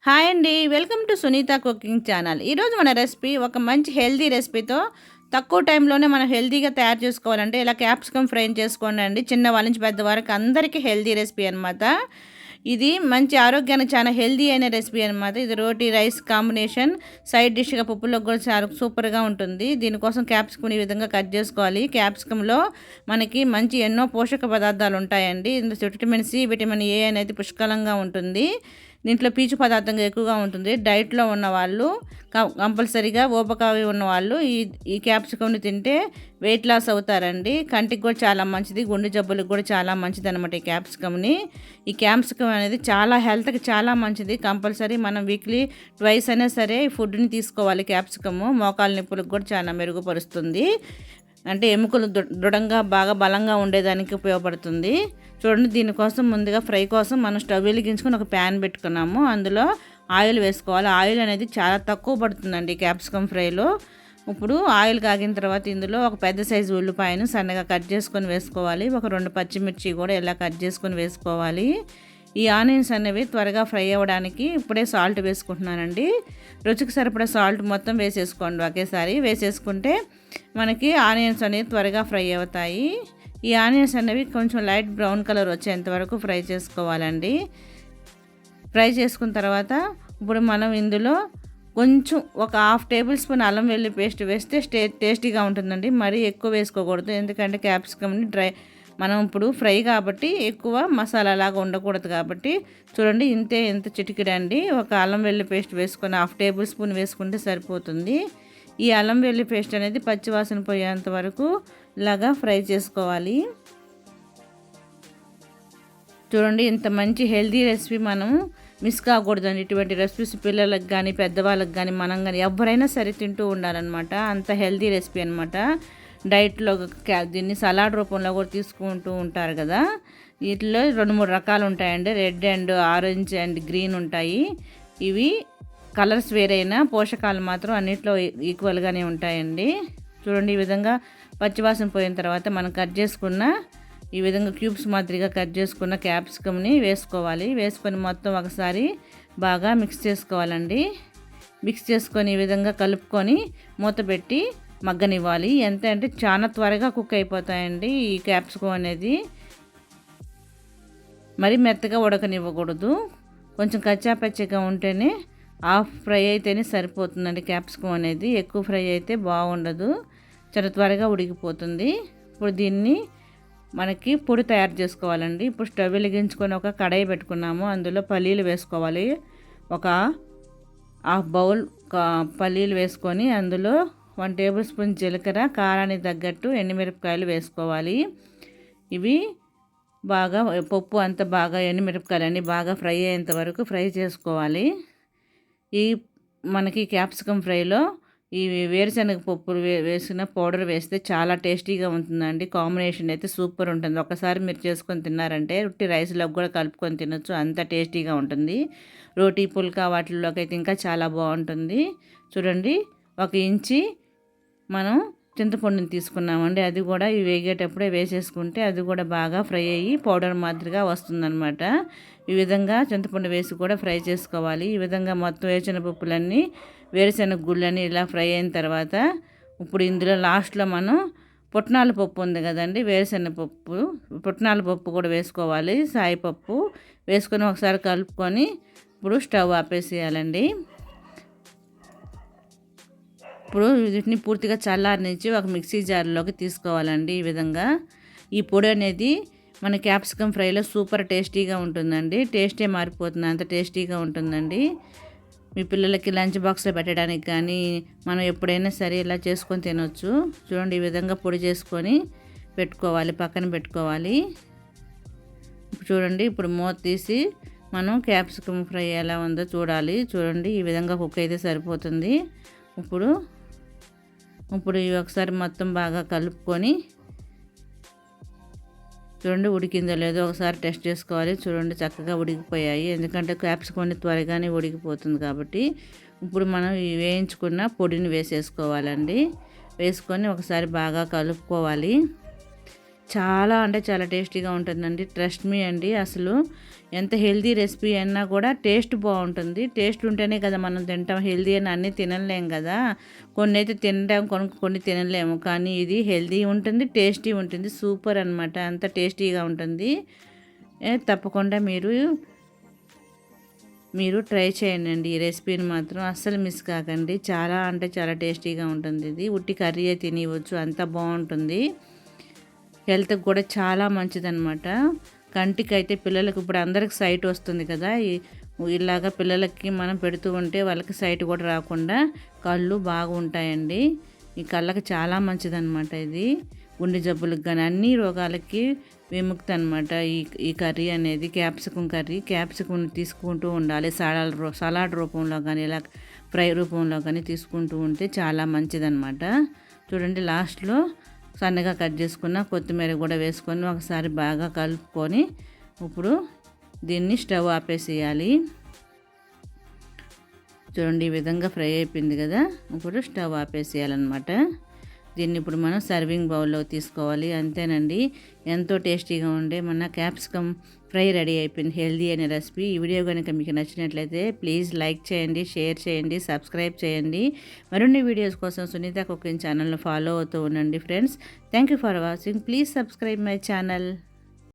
Hi అండి. Welcome to Sunita cooking channel. ఈరోజు మన రెసిపీ ఒక మంచి హెల్తీ రెసిపీతో తక్కువ టైంలోనే మనం హెల్తీగా తయారు చేసుకోవాలంటే ఇలా క్యాప్సికమ్ ఫ్రై చేసుకోండి అండి. చిన్నవాళ్ళ నుంచి పెద్దవారికి అందరికీ హెల్తీ రెసిపీ అనమాట. ఇది మంచి ఆరోగ్యానికి చాలా హెల్తీ అయిన రెసిపీ అనమాట. ఇది రోటీ రైస్ కాంబినేషన్ సైడ్ డిష్గా పప్పులోకి కూడా చాలా సూపర్గా ఉంటుంది. దీనికోసం క్యాప్సికమ్ ఈ విధంగా కట్ చేసుకోవాలి. క్యాప్సికంలో మనకి మంచి ఎన్నో పోషక పదార్థాలు ఉంటాయండి. ఇందులో విటమిన్ సి, విటమిన్ ఏ అనేది పుష్కలంగా ఉంటుంది. దీంట్లో పీచు పదార్థంగా ఎక్కువగా ఉంటుంది. డైట్లో ఉన్నవాళ్ళు కంపల్సరీగా ఊబకావి ఉన్నవాళ్ళు ఈ క్యాప్సికమ్ని తింటే వెయిట్ లాస్ అవుతారండి. కంటికి కూడా చాలా మంచిది, గుండె జబ్బులకు కూడా చాలా మంచిది అనమాట ఈ క్యాప్సికమ్ అనేది చాలా హెల్త్కి చాలా మంచిది. కంపల్సరీ మనం వీక్లీ ట్వైస్ అయినా సరే ఈ ఫుడ్ని తీసుకోవాలి. క్యాప్సికము మోకాల నొప్పులకు కూడా చాలా మెరుగుపరుస్తుంది. అంటే ఎముకలు దృఢంగా బాగా బలంగా ఉండేదానికి ఉపయోగపడుతుంది. చూడండి, దీనికోసం ముందుగా ఫ్రై కోసం మనం స్టవ్ వెలిగించుకొని ఒక ప్యాన్ పెట్టుకున్నాము. అందులో ఆయిల్ వేసుకోవాలి. ఆయిల్ అనేది చాలా తక్కువ పడుతుందండి క్యాప్సికమ్ ఫ్రైలో. ఇప్పుడు ఆయిల్ కాగిన తర్వాత ఇందులో ఒక పెద్ద సైజు ఉల్లిపాయను సన్నగా కట్ చేసుకొని వేసుకోవాలి. ఒక 2 పచ్చిమిర్చి కూడా ఇలా కట్ చేసుకొని వేసుకోవాలి. ఈ ఆనియన్స్ అనేవి త్వరగా ఫ్రై అవ్వడానికి ఇప్పుడే సాల్ట్ వేసుకుంటున్నానండి. రుచికి సరిపడా సాల్ట్ మొత్తం వేసేసుకోండి. ఒకేసారి వేసేసుకుంటే మనకి ఆనియన్స్ అనేవి త్వరగా ఫ్రై అవుతాయి. ఈ ఆనియన్స్ అనేవి కొంచెం లైట్ బ్రౌన్ కలర్ వచ్చేంత వరకు ఫ్రై చేసుకోవాలండి. ఫ్రై చేసుకున్న తర్వాత ఇప్పుడు మనం ఇందులో కొంచెం ఒక 1/2 టేబుల్ స్పూన్ అల్లం వెల్లుల్లి పేస్ట్ వేస్తే టేస్టీగా ఉంటుందండి. మరీ ఎక్కువ వేసుకోకూడదు, ఎందుకంటే క్యాప్సికమ్ని మనం ఇప్పుడు ఫ్రై కాబట్టి ఎక్కువ మసాలా లాగా ఉండకూడదు కాబట్టి చూడండి, ఎంత చిటికిడండి. ఒక అల్లం వెల్లుల్లి పేస్ట్ వేసుకొని 1/2 టేబుల్ స్పూన్ వేసుకుంటే సరిపోతుంది. ఈ అల్లం వెల్లుల్లి పేస్ట్ అనేది పచ్చివాసన పోయేంత వరకు ఇలాగా ఫ్రై చేసుకోవాలి. చూడండి, ఇంత మంచి హెల్తీ రెసిపీ మనం మిస్ కాకూడదండి. ఇటువంటి రెసిపీస్ పిల్లలకు కానీ పెద్దవాళ్ళకి కానీ మనం కానీ ఎవరైనా సరే తింటూ ఉండాలన్నమాట. అంత హెల్తీ రెసిపీ అనమాట. డైట్లో దీన్ని సలాడ్ రూపంలో కూడా తీసుకుంటూ ఉంటారు కదా. వీటిలో 2-3 రకాలు ఉంటాయండి. Red and orange and green ఉంటాయి. ఇవి కలర్స్ వేరైనా పోషకాలు మాత్రం అన్నిట్లో ఈక్వల్గానే ఉంటాయండి. చూడండి, ఈ విధంగా పచ్చివాసన పోయిన తర్వాత మనం కట్ చేసుకున్న ఈ విధంగా క్యూబ్స్ మాదిరిగా కట్ చేసుకున్న క్యాప్సికమ్ని వేసుకోవాలి. వేసుకొని మొత్తం ఒకసారి బాగా మిక్స్ చేసుకోవాలండి. మిక్స్ చేసుకొని ఈ విధంగా కలుపుకొని మూత పెట్టి మగ్గనివ్వాలి. ఎంత అంటే చాలా త్వరగా కుక్ అయిపోతాయండి ఈ క్యాప్సికమ్ అనేది. మరీ మెత్తగా ఉడకనివ్వకూడదు. కొంచెం కచ్చాపచ్చిగా ఉంటేనే హాఫ్ ఫ్రై అయితేనే సరిపోతుందండి క్యాప్సికమ్ అనేది. ఎక్కువ ఫ్రై అయితే బాగుండదు, చాలా త్వరగా ఉడికిపోతుంది. ఇప్పుడు దీన్ని మనకి పొడి తయారు చేసుకోవాలండి. ఇప్పుడు స్టవ్ వెలిగించుకొని ఒక కడాయి పెట్టుకున్నాము. అందులో పల్లీలు వేసుకోవాలి. ఒక హాఫ్ బౌల్ పల్లీలు వేసుకొని అందులో 1 టేబుల్ స్పూన్ జీలకర్ర, కారానికి తగ్గట్టు ఎండుమిరపకాయలు వేసుకోవాలి. ఇవి బాగా పప్పు అంతా బాగా ఎండుమిరపకాయలు అన్నీ బాగా ఫ్రై అయ్యేంత వరకు ఫ్రై చేసుకోవాలి. మనకి క్యాప్సికమ్ ఫ్రైలో ఈ వేరుశనగ పప్పులు వేసిన పౌడర్ వేస్తే చాలా టేస్టీగా ఉంటుందండి. కాంబినేషన్ అయితే సూపర్ ఉంటుంది. ఒకసారి మీరు చేసుకొని తిన్నారంటే ఉట్టి రైస్లోకి కూడా కలుపుకొని తినొచ్చు, అంత టేస్టీగా ఉంటుంది. రోటీ పుల్కా వాటిల్లోకి అయితే ఇంకా చాలా బాగుంటుంది. చూడండి, 1 ఇంచి మనం చింతపండుని తీసుకున్నామండి. అది కూడా ఇవి వేగేటప్పుడే వేసేసుకుంటే అది కూడా బాగా ఫ్రై అయ్యి పౌడర్ మాదిరిగా వస్తుందన్నమాట. ఈ విధంగా చింతపండు వేసి కూడా ఫ్రై చేసుకోవాలి. ఈ విధంగా మొత్తం వేరుశనగ పప్పులన్నీ వేరుశనగ గుళ్ళన్నీ ఇలా ఫ్రై అయిన తర్వాత ఇప్పుడు ఇందులో లాస్ట్లో మనం పుట్నాల పప్పు ఉంది కదండి, వేరుశనగ పప్పు, పుట్నాల పప్పు కూడా వేసుకోవాలి. సాయిపప్పు వేసుకొని ఒకసారి కలుపుకొని ఇప్పుడు స్టవ్ ఆపేసేయాలండి. ఇప్పుడు వీటిని పూర్తిగా చల్లారనిచ్చి ఒక మిక్సీ జార్లోకి తీసుకోవాలండి. ఈ విధంగా ఈ పొడి అనేది మన క్యాప్సికమ్ ఫ్రైలో సూపర్ టేస్టీగా ఉంటుందండి. టేస్టే మారిపోతుంది, అంత టేస్టీగా ఉంటుందండి. మీ పిల్లలకి లంచ్ బాక్స్లో పెట్టడానికి కానీ మనం ఎప్పుడైనా సరే ఇలా చేసుకొని తినొచ్చు. చూడండి, ఈ విధంగా పొడి చేసుకొని పెట్టుకోవాలి, పక్కన పెట్టుకోవాలి. చూడండి, ఇప్పుడు మూత తీసి మనం క్యాప్సికమ్ ఫ్రై ఎలా ఉందో చూడాలి. చూడండి, ఈ విధంగా కుక్ అయితే సరిపోతుంది. ఇప్పుడు ఇవి ఒకసారి మొత్తం బాగా కలుపుకొని చూడండి, ఉడికిందో లేదో ఒకసారి టెస్ట్ చేసుకోవాలి. చూడండి, చక్కగా ఉడికిపోయాయి, ఎందుకంటే క్యాప్సికమ్ త్వరగానే ఉడికిపోతుంది కాబట్టి. ఇప్పుడు మనం వేయించుకున్న పొడిని వేసేసుకోవాలండి. వేసుకొని ఒకసారి బాగా కలుపుకోవాలి. చాలా అంటే చాలా టేస్టీగా ఉంటుందండి. ట్రస్ట్ మీ అండి. అసలు ఎంత హెల్తీ రెసిపీ అయినా కూడా టేస్ట్ బాగుంటుంది. టేస్ట్ ఉంటేనే కదా మనం తింటాం. హెల్తీ అని అన్నీ తినలేం కదా. కొన్ని అయితే తింటాం, కొన్ని తినలేము. కానీ ఇది హెల్తీ ఉంటుంది, టేస్టీ ఉంటుంది. సూపర్ అనమాట. అంత టేస్టీగా ఉంటుంది. తప్పకుండా మీరు ట్రై చేయండి. ఈ రెసిపీని మాత్రం అస్సలు మిస్ కాకండి. చాలా అంటే చాలా టేస్టీగా ఉంటుంది. ఇది ఉట్టి కర్రీయే తినివచ్చు, అంత బాగుంటుంది. హెల్త్కి కూడా చాలా మంచిదన్నమాట. కంటికైతే పిల్లలకు ఇప్పుడు అందరికి సైట్ వస్తుంది కదా. ఇలాగ పిల్లలకి మనం పెడుతూ ఉంటే వాళ్ళకి సైట్ కూడా రాకుండా కళ్ళు బాగుంటాయండి. ఈ కళ్ళకి చాలా మంచిదన్నమాట. ఇది గుండె జబ్బులకు కానీ అన్ని రోగాలకి విముక్తి అనమాట. ఈ కర్రీ అనేది క్యాప్సికం కర్రీ. క్యాప్సికం తీసుకుంటూ ఉండాలి. సలాడ్ రూపంలో కానీ ఇలా ఫ్రై రూపంలో కానీ తీసుకుంటూ ఉంటే చాలా మంచిదన్నమాట. చూడండి, లాస్ట్లో సన్నగా కట్ చేసుకున్న కొత్తిమీర కూడా వేసుకొని ఒకసారి బాగా కలుపుకొని ఇప్పుడు దీన్ని స్టవ్ ఆపేసేయాలి. చూడండి, ఈ విధంగా ఫ్రై అయిపోయింది కదా. ఇప్పుడు స్టవ్ ఆపేసేయాలన్నమాట. దీన్ని ఇప్పుడు మనం సర్వింగ్ బౌల్లో తీసుకోవాలి. అంతేనండి, ఎంతో టేస్టీగా ఉండే మన క్యాప్సికమ్ ఫ్రై రెడీ అయిపోయింది. హెల్దీ అనే రెసిపీ. ఈ వీడియో కనుక మీకు నచ్చినట్లయితే ప్లీజ్ లైక్ చేయండి, షేర్ చేయండి, సబ్స్క్రైబ్ చేయండి. మరిన్ని వీడియోస్ కోసం సునీత కుకింగ్ ఛానల్ను ఫాలో అవుతూ ఉండండి friends. Thank you for watching. Please subscribe my channel.